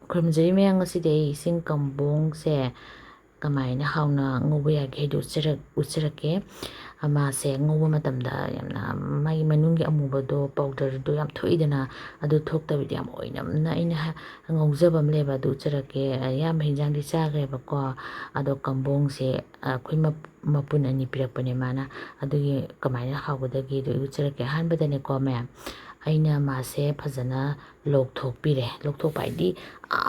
ꯈꯨꯔꯨꯝꯖꯔꯤ ꯃꯌꯥꯝ, ꯉꯁꯤꯗꯤ ꯑꯩ ꯏꯁꯤꯡ ꯀꯝꯕꯣꯡꯁꯦ ꯀꯃꯥꯏꯅ ꯍꯥꯎꯅ ꯉꯧꯕ ꯌꯥꯒꯦ ꯍꯥꯏꯗꯨ ꯎꯠꯆꯔꯛꯀꯦ꯫ ꯃꯥꯁꯦ ꯉꯧꯕ ꯃꯇꯝꯗ ꯌꯥꯝꯅ ꯃꯥꯒꯤ ꯃꯅꯨꯡꯒꯤ ꯑꯃꯨꯕꯗꯣ ꯄꯥꯎꯗꯔꯗꯣ ꯌꯥꯝ ꯊꯣꯛꯏꯗꯅ, ꯑꯗꯨ ꯊꯣꯛꯇꯕꯤꯗ ꯌꯥꯝ ꯑꯣꯏꯅꯝꯅ ꯑꯩꯅ ꯉꯧꯖꯕ ꯑꯃ ꯂꯩꯕ, ꯑꯗꯨ ꯎꯠꯆꯔꯛꯀꯦ꯫ ꯑꯌꯥꯝꯕ ꯍꯤꯟꯖꯥꯡꯗꯤ ꯆꯥꯈ꯭ꯔꯦꯕꯀꯣ, ꯑꯗꯣ ꯀꯝꯕꯣꯡꯁꯦ ꯑꯩꯈꯣꯏ ꯃꯄꯨꯟ 2 ꯄꯤꯔꯛꯄꯅꯦ ꯃꯥꯅ, ꯑꯗꯨꯒꯤ ꯀꯃꯥꯏꯅ ꯍꯥꯎꯒꯗꯒꯦꯗꯣ ꯎꯠꯆꯔꯛꯀꯦ꯫ ꯑꯍꯥꯟꯕꯗꯅꯦꯀꯣ ꯃꯌꯥꯝ, ꯑꯩꯅ ꯃꯥꯁꯦ ꯐꯖꯅ ꯂꯧꯊꯣꯛꯄꯤꯔꯦ꯫ ꯂꯧꯊꯣꯛꯄ ꯍꯥꯏꯗꯤ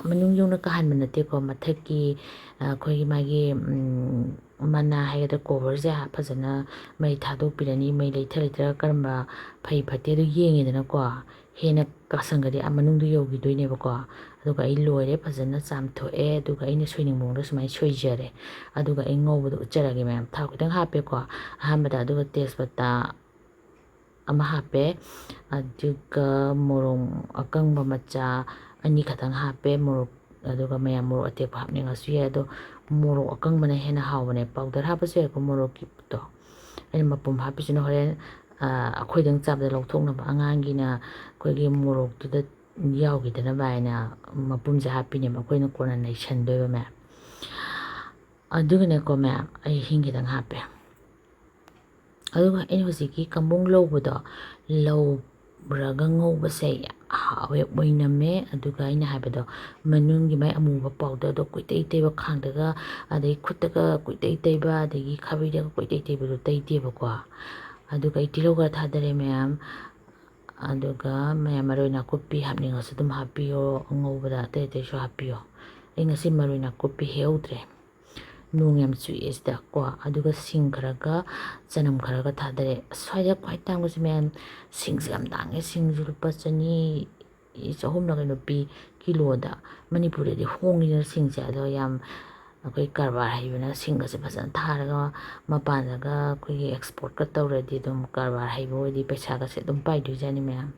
ꯃꯅꯨꯡ ꯌꯧꯅ ꯀꯥꯍꯟꯕ ꯅꯠꯇꯦꯀꯣ, ꯃꯊꯛꯀꯤ ꯑꯩꯈꯣꯏꯒꯤ ꯃꯥꯒꯤ ꯃꯅꯥ ꯍꯥꯏꯒꯗ꯭ꯔꯥ ꯀꯣꯕꯔꯁꯦ ꯐꯖꯅ ꯃꯩ ꯊꯥꯗꯣꯛꯄꯤꯔꯅꯤ꯫ ꯃꯩ ꯂꯩꯊꯔꯒ ꯀꯔꯝꯕ ꯐꯩ ꯐꯠꯇꯦ ꯑꯗꯨ ꯌꯦꯡꯉꯦꯗꯅꯀꯣ, ꯍꯦꯟꯅ ꯀꯥꯁꯟꯒꯗꯤ ꯃꯅꯨꯡꯗ ꯌꯧꯈꯤꯗꯣꯏꯅꯦꯕꯀꯣ꯫ ꯑꯗꯨꯒ ꯑꯩ ꯂꯣꯏꯔꯦ, ꯐꯖꯅ ꯆꯥꯝꯊꯣꯛꯑꯦ, ꯑꯗꯨꯒ ꯑꯩꯅ ꯁꯣꯏꯅꯤꯡ ꯃꯑꯣꯡꯗ ꯁꯨꯃꯥꯏꯅ ꯁꯣꯏꯖꯔꯦ꯫ ꯑꯗꯨꯒ ꯑꯩ ꯉꯧꯕꯗꯣ ꯎꯠꯆꯔꯒꯦ ꯃꯌꯥꯝ꯫ ꯊꯥꯎ ꯈꯤꯇꯪ ꯍꯥꯞꯄꯦꯀꯣ ꯑꯍꯥꯟꯕꯗ, ꯑꯗꯨꯒ ꯇꯦꯖꯄꯇꯥ ꯑꯃ ꯍꯥꯞꯄꯦ, ꯑꯗꯨꯒ ꯃꯣꯔꯣꯛ ꯑꯀꯪꯕ ꯃꯆꯥ 2 ꯈꯛꯇꯪ ꯍꯥꯞꯄꯦ, ꯃꯣꯔꯣꯛ, ꯑꯗꯨꯒ ꯃꯌꯥꯝ ꯃꯣꯔꯣꯛ ꯑꯇꯦꯛꯄ ꯍꯥꯞꯅꯤꯡꯉꯁꯨ ꯌꯥꯏ, ꯑꯗꯣ ꯃꯣꯔꯣꯛ ꯑꯀꯪꯕꯅ ꯍꯦꯟꯅ ꯍꯥꯎꯕꯅꯦ꯫ ꯄꯥꯎꯗꯔ ꯍꯥꯞꯄꯁꯨ ꯌꯥꯏꯀꯣ ꯃꯣꯔꯣꯛꯀꯤꯗꯣ, ꯑꯩꯅ ꯃꯄꯨꯝ ꯍꯥꯞꯄꯤꯁꯤꯅ ꯍꯣꯔꯦꯟ ꯑꯩꯈꯣꯏꯗꯪ ꯆꯥꯕꯗ ꯂꯧꯊꯣꯛꯅꯕ, ꯑꯉꯥꯡꯒꯤꯅ ꯑꯩꯈꯣꯏꯒꯤ ꯃꯣꯔꯣꯛꯇꯨꯗ ꯌꯥꯎꯈꯤꯗꯅꯕ ꯍꯥꯏꯅ ꯃꯄꯨꯝꯁꯦ ꯍꯥꯞꯄꯤꯅꯦꯕ, ꯑꯩꯈꯣꯏꯅ ꯀꯣꯟꯅ ꯅꯩꯁꯟꯗꯣꯏꯕ ꯃꯌꯥꯝ꯫ ꯑꯗꯨꯒꯅꯦꯀꯣ ꯃꯌꯥꯝ, ꯑꯩ ꯍꯤꯡ ꯈꯤꯇꯪ ꯍꯥꯞꯄꯦ꯫ ꯑꯗꯨꯒ ꯑꯩꯅ ꯍꯧꯖꯤꯛꯀꯤ ꯀꯝꯕꯣꯡ ꯂꯧꯕꯗꯣ ꯂꯧꯔꯒ ꯉꯧꯕꯁꯦ ꯌꯥꯝ ꯍꯥꯎꯋꯦ, ꯑꯣꯏꯅꯝꯃꯦ꯫ ꯑꯗꯨꯒ ꯑꯩꯅ ꯍꯥꯏꯕꯗꯣ ꯃꯅꯨꯡꯒꯤ ꯃꯥꯏ ꯑꯃꯨꯕ ꯄꯥꯎꯗꯔꯗꯣ ꯀꯣꯏꯇꯩ ꯇꯩꯕ, ꯈꯥꯡꯗꯒ ꯑꯗꯩ ꯈꯨꯠꯇꯒ ꯀꯣꯏꯇꯩ ꯇꯩꯕ, ꯑꯗꯒꯤ ꯈꯥꯕꯩꯗꯒ ꯀꯣꯏꯇꯩ ꯇꯩꯕꯗꯣ ꯇꯩꯗꯦꯕꯀꯣ꯫ ꯑꯗꯨꯒ ꯑꯩ ꯇꯤꯜꯍꯧ ꯈꯔ ꯊꯥꯗꯔꯦ ꯃꯌꯥꯝ, ꯑꯗꯨꯒ ꯃꯌꯥꯝ ꯃꯔꯣꯏ ꯅꯥꯀꯨꯞꯄꯤ ꯍꯥꯞꯅꯤꯡꯉꯁꯨ ꯑꯗꯨꯝ ꯍꯥꯞꯄꯤꯌꯣ, ꯑꯉꯧꯕꯗ ꯑꯇꯩ ꯑꯇꯩꯁꯨ ꯍꯥꯞꯄꯤꯌꯣ꯫ ꯑꯩ ꯉꯁꯤ ꯃꯔꯣꯏ ꯅꯥꯀꯨꯞꯄꯤ ꯍꯦꯛꯍꯧꯗ꯭ꯔꯦ, ꯅꯣꯡ ꯌꯥꯝ ꯆꯨꯏꯌꯦ ꯁꯤꯗꯀꯣ꯫ ꯑꯗꯨꯒ ꯁꯤꯡ ꯈꯔꯒ ꯆꯅꯝ ꯈꯔꯒ ꯊꯥꯗꯔꯦ꯫ ꯁ꯭ꯋꯥꯏꯗ ꯈ꯭ꯋꯥꯏ ꯇꯥꯡꯕꯁꯦ ꯃꯌꯥꯝ, ꯁꯤꯡꯁꯦ ꯌꯥꯝ ꯇꯥꯡꯉꯦ꯫ ꯁꯤꯡꯁꯨ ꯂꯨꯄꯥ 200, 300ꯂ ꯀꯩꯅꯣ ꯄꯤ ꯀꯤꯂꯣꯗ꯫ ꯃꯅꯤꯄꯨꯔꯗꯗꯤ ꯍꯣꯡꯉꯤꯗꯅ ꯁꯤꯡꯁꯦ, ꯑꯗꯣ ꯌꯥꯝ ꯑꯩꯈꯣই ꯀꯔꯕꯥꯔ ꯍꯩꯕꯅ ꯁꯤꯡꯒꯁꯦ ꯐꯖꯅ ꯊꯥꯔꯒ ꯃꯄꯥꯟꯗꯒ ꯑꯩꯈꯣꯏꯒꯤ ꯑꯦꯛꯁꯄꯣꯔꯠꯀ ꯇꯧꯔꯗꯤ ꯑꯗꯨꯝ ꯀꯔꯕꯥꯔ ꯍꯩꯕ ꯑꯣꯏꯗꯤ ꯄꯩꯁꯥꯒꯁꯦ ꯑꯗꯨꯝ ꯄꯥꯏꯗꯣꯏꯖꯥꯠꯅꯤ ꯃꯌꯥꯝ꯫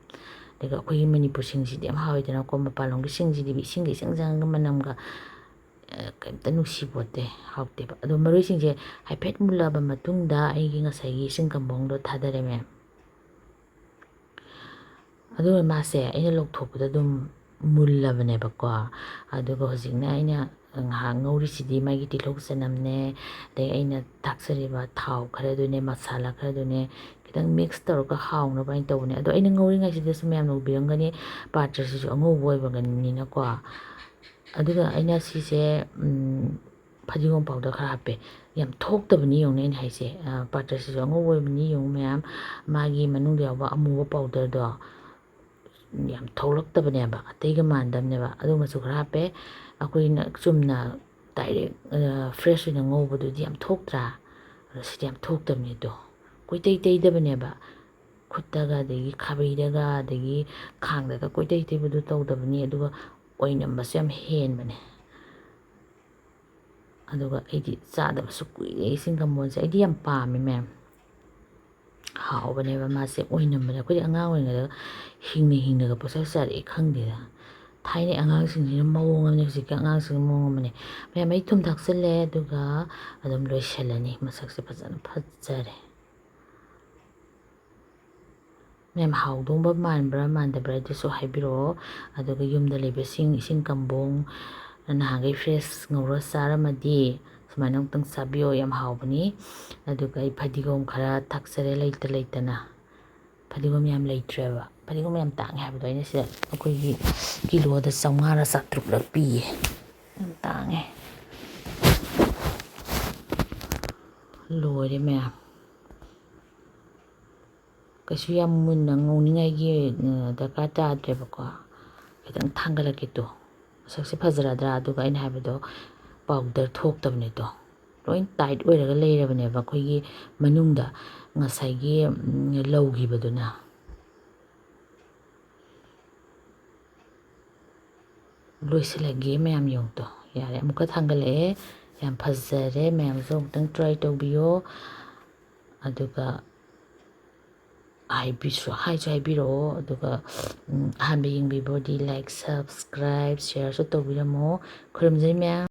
ꯑꯗꯨꯒ ꯑꯩꯈꯣꯏꯒꯤ ꯃꯅꯤꯄꯨꯔ ꯁꯤꯡꯁꯤꯗꯤ ꯌꯥꯝ ꯍꯥꯎꯋꯤꯗꯅꯀꯣ, ꯃꯄꯥꯟꯂꯣꯝꯒꯤ ꯁꯤꯡꯁꯤꯗꯤ ꯏꯁꯤꯡꯒ ꯏꯆꯪ ꯆꯪꯉꯒ ꯃꯅꯝꯒ ꯀꯩꯝꯇ ꯅꯨꯡꯁꯤꯄꯣꯠꯇꯦ, ꯍꯥꯎꯇꯦꯕ꯫ ꯑꯗꯣ ꯃꯔꯣꯏꯁꯤꯡꯁꯦ ꯍꯥꯏꯐꯦꯠ ꯃꯨꯜꯂꯕ ꯃꯇꯨꯡꯗ ꯑꯩꯒꯤ ꯉꯁꯥꯏꯒꯤ ꯏꯁꯤꯡ ꯀꯝꯕꯣꯡꯗꯣ ꯊꯥꯗꯔꯦ ꯃꯌꯥꯝ꯫ ꯑꯗꯨꯒ ꯃꯥꯁꯦ ꯑꯩꯅ ꯂꯧꯊꯣꯛꯄꯗ ꯑꯗꯨꯝ ꯃꯨꯜꯂꯕꯅꯦꯕꯀꯣ꯫ ꯑꯗꯨꯒ ꯍꯧꯖꯤꯛꯅ ꯑꯩꯅ ꯉꯥꯏꯍꯥꯛ ꯉꯧꯔꯤꯁꯤꯗꯤ ꯃꯥꯒꯤ ꯇꯤꯜꯍꯧ ꯆꯅꯝꯅꯦ, ꯑꯗꯩ ꯑꯩꯅ ꯊꯥꯛꯆꯔꯤꯕ ꯊꯥꯎ ꯈꯔꯗꯨꯅꯦ, ꯃꯁꯥꯂꯥ ꯈꯔꯗꯨꯅꯦ, ꯈꯤꯇꯪ ꯃꯤꯛꯁ ꯇꯧꯔꯒ ꯍꯥꯎꯅꯕ ꯍꯥꯏꯅ ꯇꯧꯕꯅꯦ꯫ ꯑꯗꯣ ꯑꯩꯅ ꯉꯧꯔꯤꯉꯩꯁꯤꯗꯁꯨ ꯃꯌꯥꯝꯅ ꯎꯕꯤꯔꯝꯒꯅꯤ, ꯄꯥꯇ꯭ꯔꯁꯤꯁꯨ ꯑꯉꯧꯕ ꯑꯣꯏꯕꯒꯅꯤꯅꯀꯣ꯫ ꯑꯗꯨꯒ ꯑꯩꯅ ꯁꯤꯁꯦ ꯐꯗꯤꯒꯣꯝ ꯄꯥꯎꯗꯔ ꯈꯔ ꯍꯥꯞꯄꯦ꯫ ꯌꯥꯝ ꯊꯣꯛꯇꯕꯅꯤ ꯌꯦꯡꯉꯨꯅꯦ ꯑꯩꯅ ꯍꯥꯏꯁꯦ, ꯄꯥꯇ꯭ꯔꯁꯤꯁꯨ ꯑꯉꯧꯕ ꯑꯣꯏꯕꯅꯤ ꯌꯦꯡꯉꯨ ꯃꯌꯥꯝ, ꯃꯥꯒꯤ ꯃꯅꯨꯡꯗ ꯌꯥꯎꯕ ꯑꯃꯨꯕ ꯄꯥꯎꯗꯔꯗꯣ ꯌꯥꯝ ꯊꯣꯛꯂꯛꯇꯕꯅꯦꯕ, ꯑꯇꯩꯒ ꯃꯥꯟꯅꯗꯕꯅꯦꯕ꯫ ꯑꯗꯨ ꯃꯆꯨ ꯈꯔ ꯍꯥꯞꯄꯦ꯫ ꯑꯩꯈꯣꯏꯅ ꯆꯨꯝꯅ ꯗꯥꯏꯔꯦꯛ ꯐ꯭ꯔꯦꯁ ꯑꯣꯏꯅ ꯉꯧꯕꯗꯨꯗꯤ ꯌꯥꯝ ꯊꯣꯛꯇ꯭ꯔꯥ, ꯑꯗꯣ ꯁꯤꯗꯤ ꯌꯥꯝ ꯊꯣꯛꯇꯕꯅꯤ ꯑꯗꯣ, ꯀꯣꯏꯇꯩ ꯇꯩꯗꯕꯅꯦꯕ ꯈꯨꯠꯇꯒ, ꯑꯗꯒꯤ ꯈꯥꯕꯩꯗꯒ, ꯑꯗꯒꯤ ꯈꯥꯡꯗꯒ ꯀꯣꯏꯇꯩ ꯇꯩꯕꯗꯨ ꯇꯧꯗꯕꯅꯤ꯫ ꯑꯗꯨꯒ ꯑꯣꯏꯅꯝꯕꯁꯨ ꯌꯥꯝ ꯍꯦꯟꯕꯅꯦ꯫ ꯑꯗꯨꯒ ꯑꯩꯗꯤ ꯆꯥꯗꯕꯁꯨ ꯀꯨꯏꯔꯦ ꯏꯁꯤꯡ ꯀꯝꯕꯣꯡꯁꯦ, ꯑꯩꯗꯤ ꯌꯥꯝ ꯄꯥꯝꯃꯦ ꯃꯌꯥꯝ, ꯍꯥꯎꯕꯅꯦꯕ ꯃꯥꯁꯦ, ꯑꯣꯏꯅꯝꯕꯅꯦ꯫ ꯑꯩꯈꯣꯏꯗꯤ ꯑꯉꯥꯡ ꯑꯣꯏꯔꯤꯉꯩꯗ ꯍꯤꯡꯅꯒ ꯄꯪꯆꯥ ꯆꯥꯔꯛꯑꯦ ꯈꯪꯗꯦꯗ꯫ ꯊꯥꯏꯅꯩ ꯑꯉꯥꯡꯁꯤꯡꯁꯤꯅ ꯃꯑꯣꯡ ꯑꯃꯅꯤ, ꯍꯧꯖꯤꯛꯀꯤ ꯑꯉꯥꯡꯁꯤꯡꯅ ꯃꯑꯣꯡ ꯑꯃꯅꯤ ꯃꯌꯥꯝ꯫ ꯑꯩ ꯊꯨꯝ ꯊꯥꯛꯆꯤꯜꯂꯦ, ꯑꯗꯨꯒ ꯑꯗꯨꯝ ꯂꯣꯏꯁꯤꯜꯂꯅꯤ꯫ ꯃꯁꯛꯁꯦ ꯐꯖꯅ ꯐꯖꯔꯦ ꯃꯌꯥꯝ꯫ ꯍꯥꯎꯗꯧꯕ ꯃꯥꯟꯕ꯭ꯔꯥ ꯃꯥꯟꯗꯕ꯭ꯔꯥ ꯑꯗꯨꯁꯨ ꯍꯥꯏꯕꯤꯔꯛꯑꯣ꯫ ꯑꯗꯨꯒ ꯌꯨꯝꯗ ꯂꯩꯕꯁꯤꯡ ꯏꯁꯤꯡ ꯀꯝꯕꯣꯡ ꯅꯍꯥꯟꯈꯩ ꯐ꯭ꯔꯦꯁ ꯉꯧꯔ ꯆꯥꯔꯝꯃꯗꯤ ꯁꯨꯃꯥꯏꯅ ꯑꯃꯨꯛꯇꯪ ꯆꯥꯕꯤꯌꯣ, ꯌꯥꯝ ꯍꯥꯎꯕꯅꯤ꯫ ꯑꯗꯨꯒ ꯑꯩ ꯐꯗꯤꯒꯣꯝ ꯈꯔ ꯊꯥꯛꯆꯔꯦ, ꯂꯩꯇꯅ ꯐꯗꯤꯒꯣꯝ ꯌꯥꯝ ꯂꯩꯇ꯭ꯔꯦꯕ꯫ ꯐꯗꯤꯒꯣꯝ ꯌꯥꯝ ꯇꯥꯡꯉꯦ ꯍꯥꯏꯕꯗꯣ ꯑꯩꯅ ꯁꯤꯗ ꯑꯩꯈꯣꯏꯒꯤ ꯀꯤꯂꯣꯗ 500ꯔ 400ꯔ ꯄꯤꯌꯦ, ꯌꯥꯝ ꯇꯥꯡꯉꯦ꯫ ꯂꯣꯏꯔꯦ ꯃꯌꯥꯝ, ꯀꯩꯁꯨ ꯌꯥꯝ ꯃꯨꯟꯅ ꯉꯧꯅꯤꯡꯉꯥꯏꯒꯤ ꯗꯔꯀꯥꯔ ꯇꯥꯗ꯭ꯔꯦꯕꯀꯣ꯫ ꯈꯤꯇꯪ ꯊꯥꯡꯒꯠꯂꯛꯀꯦ ꯇꯨ, ꯃꯁꯛꯁꯦ ꯐꯖꯔꯗ꯭ꯔꯥ? ꯑꯗꯨꯒ ꯑꯩꯅ ꯍꯥꯏꯕꯗꯣ ꯄꯥꯎꯗꯔ ꯊꯣꯛꯇꯕꯅꯦ ꯇꯣ, ꯂꯣꯏ ꯇꯥꯏꯠ ꯑꯣꯏꯔꯒ ꯂꯩꯔꯕꯅꯦꯕ ꯑꯩꯈꯣꯏꯒꯤ ꯃꯅꯨꯡꯗ ꯉꯁꯥꯏꯒꯤ ꯂꯧꯈꯤꯕꯗꯨꯅ꯫ ꯂꯣꯏꯁꯤꯜꯂꯒꯦ ꯃꯌꯥꯝ ꯌꯦꯡꯉꯨꯇꯣ, ꯌꯥꯔꯦ ꯑꯃꯨꯛꯀ ꯊꯥꯡꯒꯠꯂꯛꯑꯦ, ꯌꯥꯝ ꯐꯖꯔꯦ꯫ ꯃꯌꯥꯝꯁꯨ ꯑꯃꯨꯛꯇꯪ ꯇ꯭ꯔꯥꯏ ꯇꯧꯕꯤꯌꯣ, ꯑꯗꯨꯒ ꯍꯥꯏꯁꯨ ꯍꯥꯏꯕꯤꯔꯛꯑꯣ꯫ ꯑꯗꯨꯒ ꯑꯍꯥꯟꯕ ꯌꯦꯡꯕꯤꯕꯗꯤ ꯂꯥꯏꯛ, ꯁꯕꯁꯀ꯭ꯔꯥꯏꯕ, ꯁꯤꯌꯔꯁꯨ ꯇꯧꯕꯤꯔꯝꯃꯣ꯫ ꯈꯨꯔꯨꯝꯖꯩ ꯃꯌꯥꯝ꯫